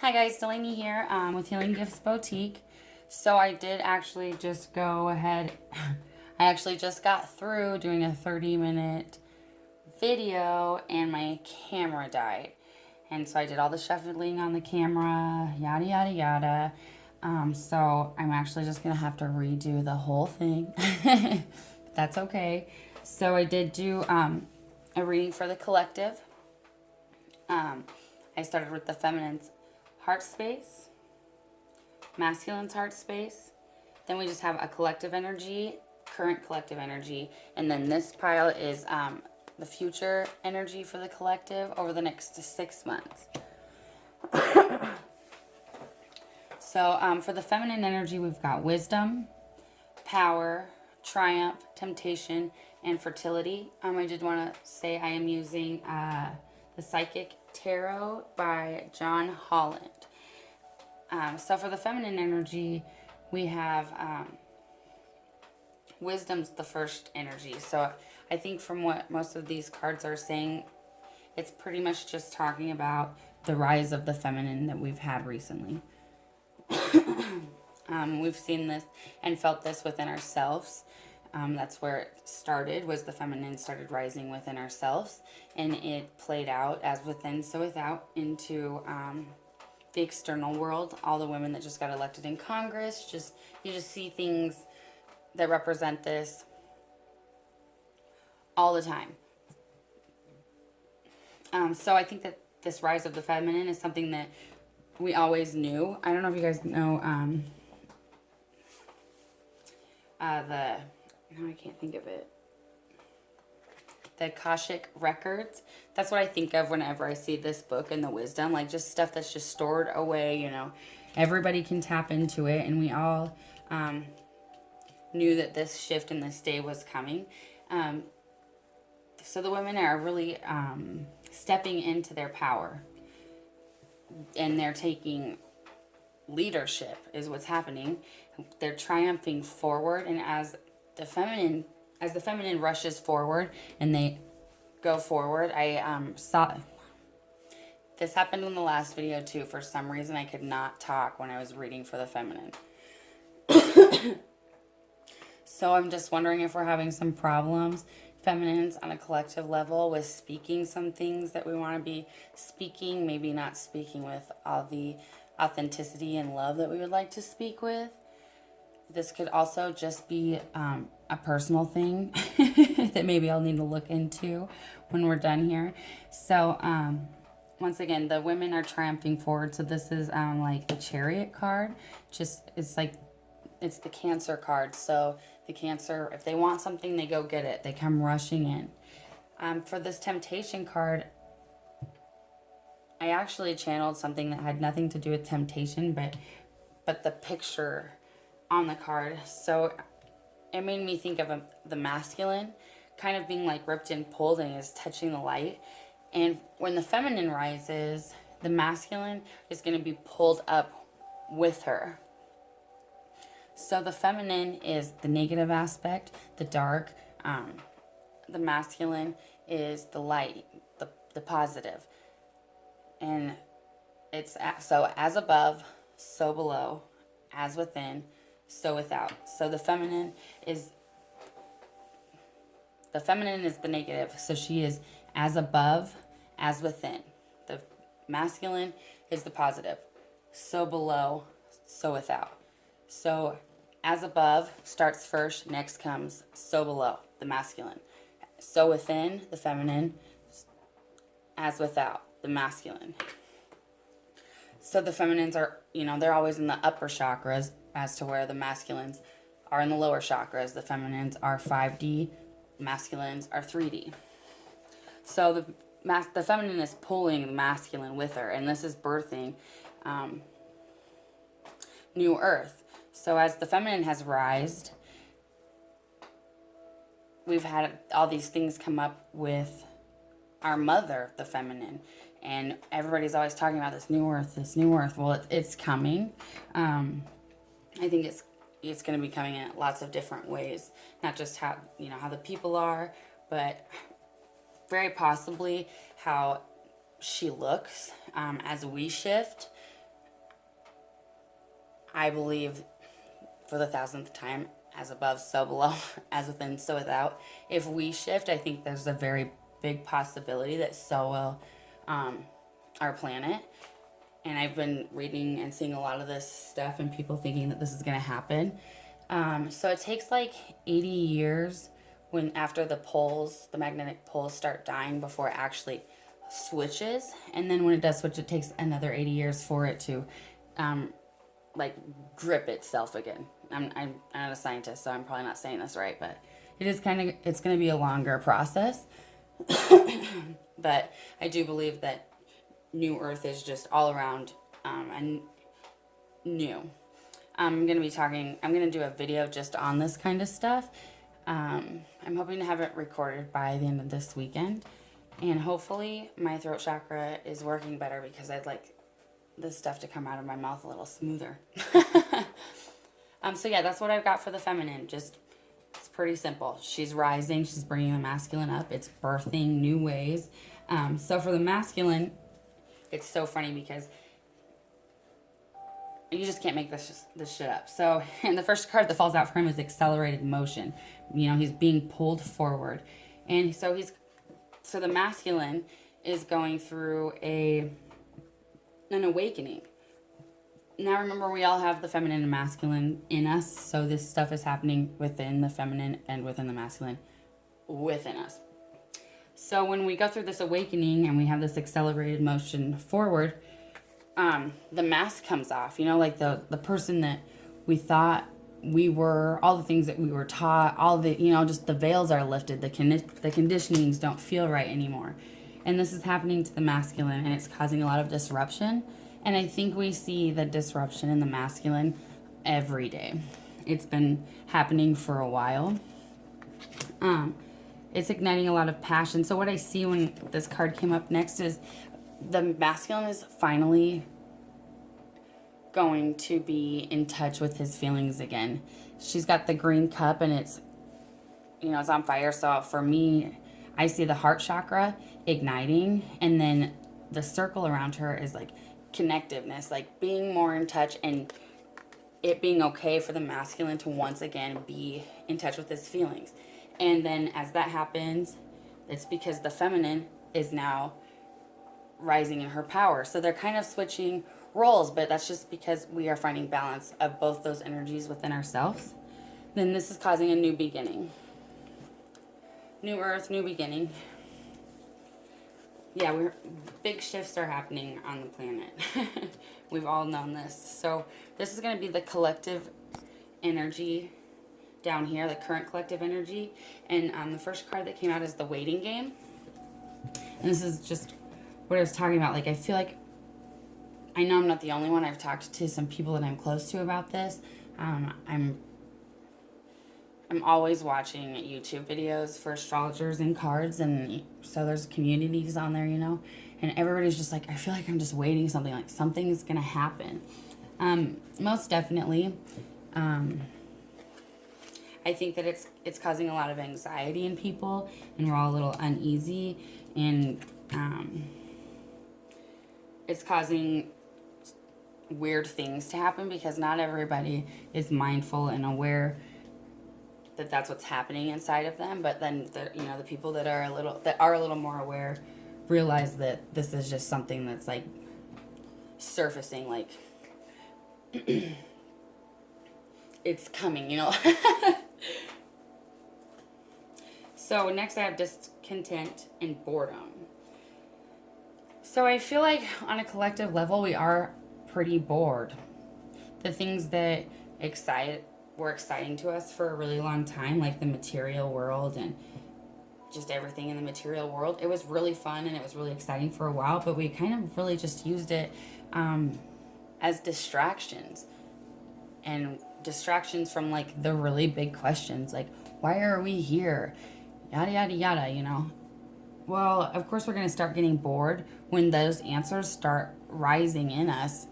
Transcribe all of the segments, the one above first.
Hi guys, Delaney here with Healing Gifts Boutique. So I did actually just go ahead, I actually just got through doing a 30-minute video and my camera died. And so I did all the shuffling on the camera, yada yada yada. So I'm actually just going to have to redo the whole thing. That's okay. So I did do a reading for the collective. I started with the feminine's heart space, masculine's heart space. Then we just have a collective energy, current collective energy. And then this pile is the future energy for the collective over the next 6 months. So for the feminine energy, we've got wisdom, power, triumph, temptation, and fertility. I did want to say I am using the Psychic Tarot by John Holland. So for the feminine energy, we have wisdom's the first energy. So I think from what most of these cards are saying, it's pretty much just talking about the rise of the feminine that we've had recently. We've seen this and felt this within ourselves. That's where it started, was the feminine started rising within ourselves, and it played out as within so without into the external world. All the women that just got elected in Congress, you just see things that represent this all the time. So I think that this rise of the feminine is something that we always knew. I don't know if you guys know now I can't think of it. The Akashic Records. That's what I think of whenever I see this book and the wisdom, like just stuff that's just stored away, Everybody can tap into it, and we all knew that this shift in this day was coming. So the women are really stepping into their power, and they're taking leadership is what's happening. They're triumphing forward, and as the feminine rushes forward and they go forward, I saw this happened in the last video too. For some reason I could not talk when I was reading for the feminine. So I'm just wondering if we're having some problems, feminines, on a collective level, with speaking some things that we want to be speaking, maybe not speaking with all the authenticity and love that we would like to speak with. This could also just be a personal thing that maybe I'll need to look into when we're done here. So once again, the women are triumphing forward. So this is like the Chariot card. It's the Cancer card. So the Cancer, if they want something, they go get it. They come rushing in. For this Temptation card, I actually channeled something that had nothing to do with temptation, but the picture on the card. So it made me think of the masculine kind of being like ripped and pulled and is touching the light. And when the feminine rises, the masculine is going to be pulled up with her. So the feminine is the negative aspect, the dark. The masculine is the light, the positive. And it's so as above, so below, as within, so without. So the feminine is the negative. So she is as above, as within. The masculine is the positive. So below, so without. So as above starts first, next comes so below, the masculine. So within, the feminine, as without, the masculine. So the feminines are, they're always in the upper chakras, as to where the masculines are in the lower chakras. The feminines are 5D, masculines are 3D. So the feminine is pulling the masculine with her, and this is birthing new earth. So as the feminine has rised, we've had all these things come up with our mother, the feminine, and everybody's always talking about this new earth. Well, it's coming. I think it's going to be coming in lots of different ways, not just how the people are, but very possibly how she looks as we shift. I believe for the thousandth time, as above, so below, as within, so without. If we shift, I think there's a very big possibility that so will our planet. And I've been reading and seeing a lot of this stuff and people thinking that this is going to happen. So it takes like 80 years when after the magnetic poles start dying before it actually switches. And then when it does switch, it takes another 80 years for it to like grip itself again. I'm not a scientist, so I'm probably not saying this right, but it's going to be a longer process. But I do believe that New Earth is just all around and new. I'm going to do a video just on this kind of stuff. I'm hoping to have it recorded by the end of this weekend. And hopefully my throat chakra is working better because I'd like this stuff to come out of my mouth a little smoother. So yeah, that's what I've got for the feminine. Just, it's pretty simple. She's rising. She's bringing the masculine up. It's birthing new ways. So for the masculine, it's so funny because you just can't make this shit up. So, and the first card that falls out for him is accelerated motion. You know, he's being pulled forward. And so the masculine is going through an awakening. Now remember, we all have the feminine and masculine in us. So this stuff is happening within the feminine and within the masculine within us. So when we go through this awakening and we have this accelerated motion forward, the mask comes off, you know, like the person that we thought we were, all the things that we were taught, all the, you know, just the veils are lifted, the conditionings don't feel right anymore. And this is happening to the masculine, and it's causing a lot of disruption. And I think we see the disruption in the masculine every day. It's been happening for a while. It's igniting a lot of passion. So what I see when this card came up next is the masculine is finally going to be in touch with his feelings again. She's got the green cup and it's, you know, it's on fire. So for me, I see the heart chakra igniting, and then the circle around her is like connectiveness, like being more in touch, and it being okay for the masculine to once again be in touch with his feelings. And then as that happens, it's because the feminine is now rising in her power. So they're kind of switching roles, but that's just because we are finding balance of both those energies within ourselves. Then this is causing a new beginning. New Earth, new beginning. Yeah, big shifts are happening on the planet. We've all known this. So this is going to be the collective energy down here, the current collective energy. And the first card that came out is the waiting game. And this is just what I was talking about. Like, I feel like, I know I'm not the only one. I've talked to some people that I'm close to about this. I'm always watching YouTube videos for astrologers and cards, and so there's communities on there, you know, and everybody's just like, I feel like I'm just waiting something, like something's gonna happen. Most definitely. I think that it's causing a lot of anxiety in people, and we're all a little uneasy, and it's causing weird things to happen because not everybody is mindful and aware that that's what's happening inside of them. But then the people that are a little more aware realize that this is just something that's like surfacing, like it's coming, you know. So next I have discontent and boredom. So I feel like on a collective level we are pretty bored. The things that were exciting to us for a really long time, like the material world and just everything in the material world, it was really fun and it was really exciting for a while, but we kind of really just used it as distractions, and distractions from like the really big questions, like why are we here, yada yada yada, you know. Well, of course we're going to start getting bored when those answers start rising in us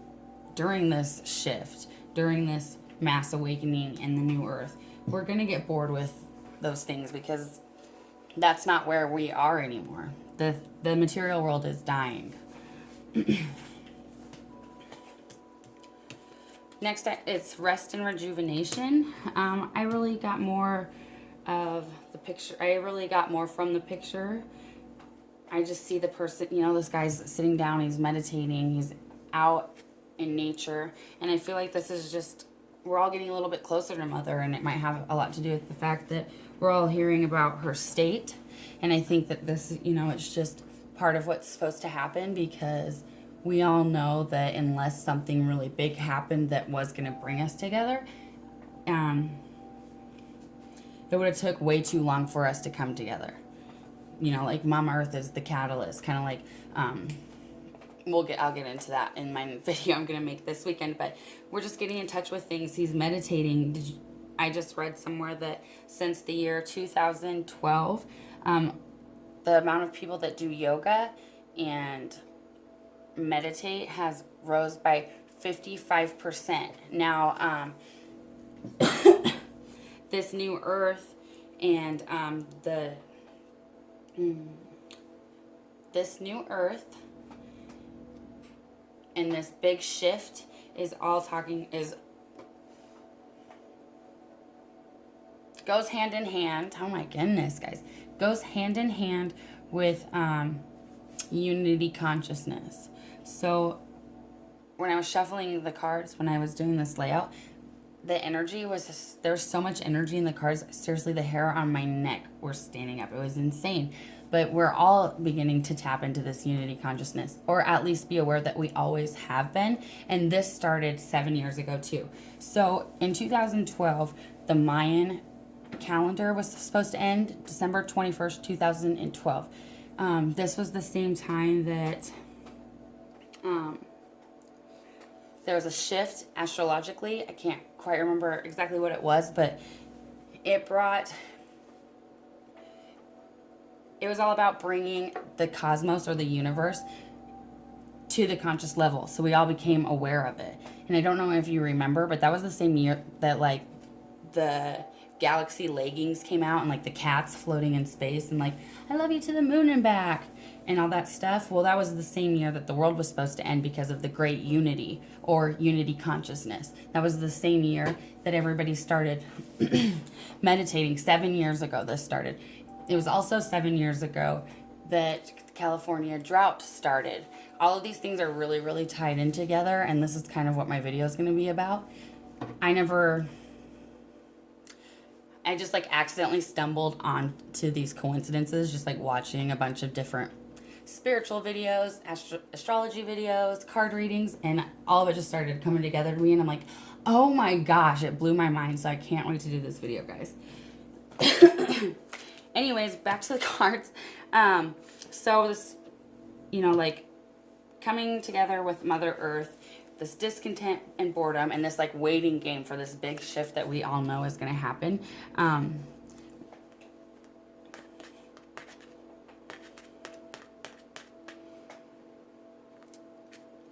during this shift, during this mass awakening in the new earth. We're going to get bored with those things because that's not where we are anymore. The material world is dying. Next, it's rest and rejuvenation. I really got more of the picture. I really got more from the picture. I just see the person, you know, this guy's sitting down, he's meditating, he's out in nature. And I feel like this is just, we're all getting a little bit closer to Mother, and it might have a lot to do with the fact that we're all hearing about her state. And I think that this, you know, it's just part of what's supposed to happen, because we all know that unless something really big happened that was going to bring us together, it would have took way too long for us to come together. You know, like Mama Earth is the catalyst, kind of like, I'll get into that in my video I'm going to make this weekend, but we're just getting in touch with things. He's meditating. I just read somewhere that since the year 2012, the amount of people that do yoga and meditate has rose by 55%. Now, this new earth and this new earth and this big shift goes hand in hand. Oh my goodness, guys. Goes hand in hand with unity consciousness. So when I was shuffling the cards, when I was doing this layout, the energy was, there's so much energy in the cards. Seriously, the hair on my neck were standing up. It was insane. But we're all beginning to tap into this unity consciousness, or at least be aware that we always have been. And this started 7 years ago too. So in 2012, the Mayan calendar was supposed to end December 21st, 2012. This was the same time that there was a shift astrologically. I can't quite remember exactly what it was, but it was all about bringing the cosmos or the universe to the conscious level. So we all became aware of it. And I don't know if you remember, but that was the same year that like the galaxy leggings came out, and like the cats floating in space, and like, I love you to the moon and back, and all that stuff. Well, that was the same year that the world was supposed to end because of the great unity or unity consciousness. That was the same year that everybody started meditating. 7 years ago this started. It was also 7 years ago that California drought started. All of these things are really, really tied in together, and this is kind of what my video is going to be about. I just like accidentally stumbled onto these coincidences, just like watching a bunch of different spiritual videos, astrology videos, card readings, and all of it just started coming together to me, and I'm like, oh my gosh, it blew my mind. So I can't wait to do this video, guys. Anyways, back to the cards. So this, you know, like coming together with Mother Earth, this discontent and boredom, and this like waiting game for this big shift that we all know is going to happen.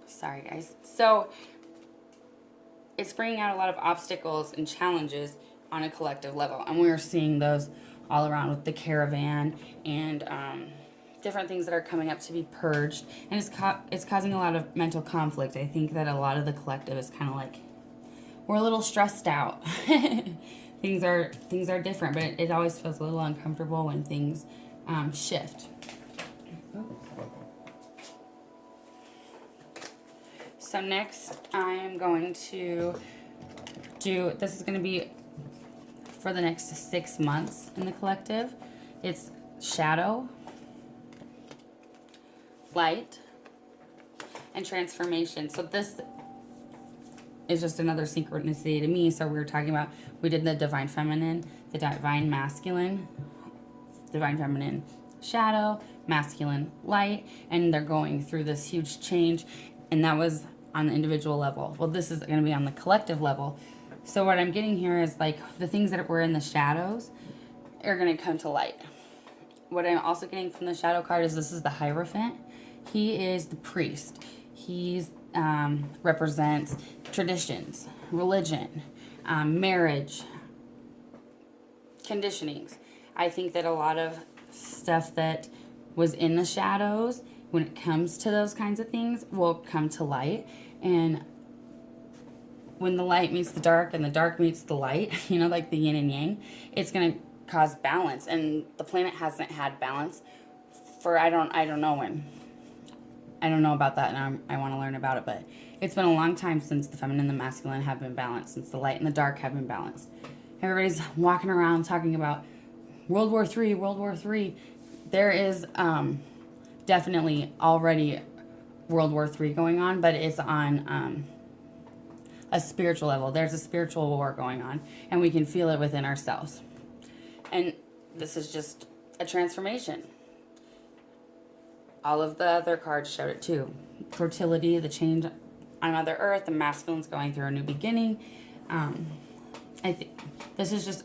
Sorry, guys. So it's bringing out a lot of obstacles and challenges on a collective level, and we're seeing those all around with the caravan and different things that are coming up to be purged, and it's causing a lot of mental conflict. I think that a lot of the collective is kind of like, we're a little stressed out. things are different, but it always feels a little uncomfortable when things shift. So next I am going to do, this is going to be for the next 6 months in the collective. It's shadow, light, and transformation. So this is just another synchronicity to me. So we were talking about, we did the divine feminine, the divine masculine, divine feminine shadow, masculine light, and they're going through this huge change, and that was on the individual level. Well, this is going to be on the collective level. So what I'm getting here is like the things that were in the shadows are going to come to light. What I'm also getting from the shadow card is this is the Hierophant. He is the priest. He's represents traditions, religion, marriage, conditionings. I think that a lot of stuff that was in the shadows, when it comes to those kinds of things, will come to light. And when the light meets the dark and the dark meets the light, you know, like the yin and yang, it's going to cause balance. And the planet hasn't had balance for, I don't know when. I don't know about that, and I want to learn about it, but it's been a long time since the feminine and the masculine have been balanced, since the light and the dark have been balanced. Everybody's walking around talking about World War III, World War III. There is definitely already World War III going on, but it's on a spiritual level. There's a spiritual war going on, and we can feel it within ourselves. And this is just a transformation. All of the other cards showed it too. Fertility, the change on Mother Earth, the masculine's going through a new beginning. I think this is just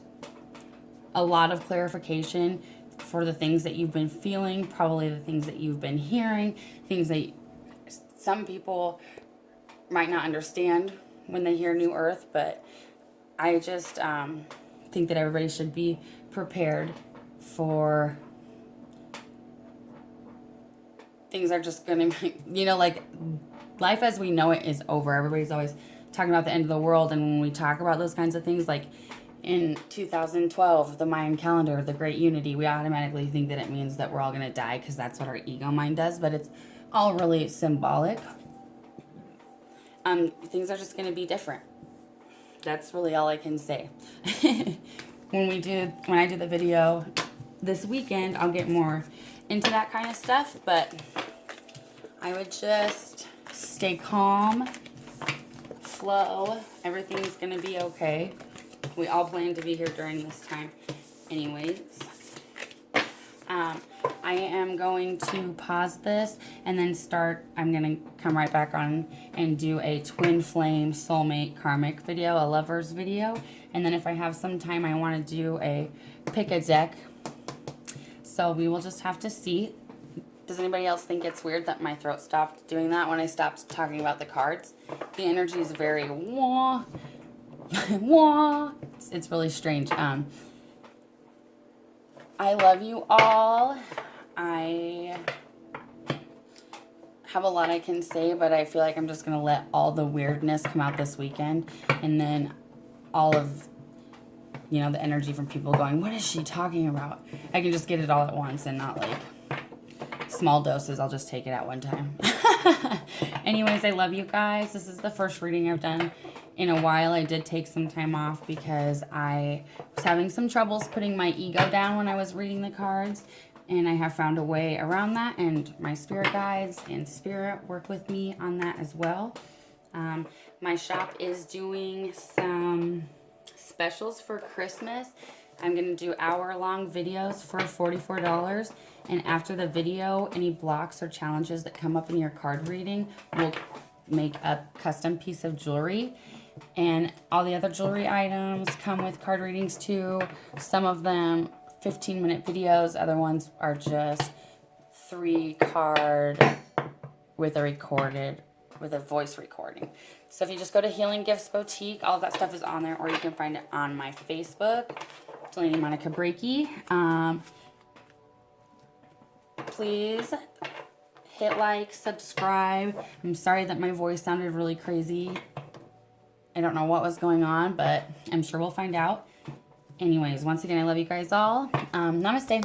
a lot of clarification for the things that you've been feeling, probably the things that you've been hearing, things that some people might not understand when they hear New Earth, but I just think that everybody should be prepared for things are just going to be, you know, like life as we know it is over. Everybody's always talking about the end of the world. And when we talk about those kinds of things, like in 2012, the Mayan calendar, the Great Unity, we automatically think that it means that we're all going to die because that's what our ego mind does. But it's all really symbolic. Things are just going to be different. That's really all I can say. When I do the video this weekend, I'll get more into that kind of stuff, but I would just stay calm, flow. Everything's gonna be okay. We all plan to be here during this time anyways. I am going to pause this and then I'm gonna come right back on and do a twin flame soulmate karmic video, a lover's video. And then if I have some time, I want to do a pick a deck. So we will just have to see. Does anybody else think it's weird that my throat stopped doing that when I stopped talking about the cards? The energy is very wah, wah. It's really strange. I love you all. I have a lot I can say, but I feel like I'm just going to let all the weirdness come out this weekend. And then all of, you know, the energy from people going, what is she talking about? I can just get it all at once and not like small doses. I'll just take it at one time. Anyways, I love you guys. This is the first reading I've done in a while. I did take some time off because I was having some troubles putting my ego down when I was reading the cards. And I have found a way around that. And my spirit guides and spirit work with me on that as well. My shop is doing some specials for Christmas. I'm going to do hour-long videos for $44. And after the video, any blocks or challenges that come up in your card reading will make a custom piece of jewelry. And all the other jewelry items come with card readings too. Some of them 15-minute videos. Other ones are just 3-card with a voice recording. So if you just go to Healing Gifts Boutique, all of that stuff is on there, or you can find it on my Facebook, Delaney Monica Breaky. Please hit like, subscribe. I'm sorry that my voice sounded really crazy. I don't know what was going on, but I'm sure we'll find out. Anyways, once again, I love you guys all. Namaste.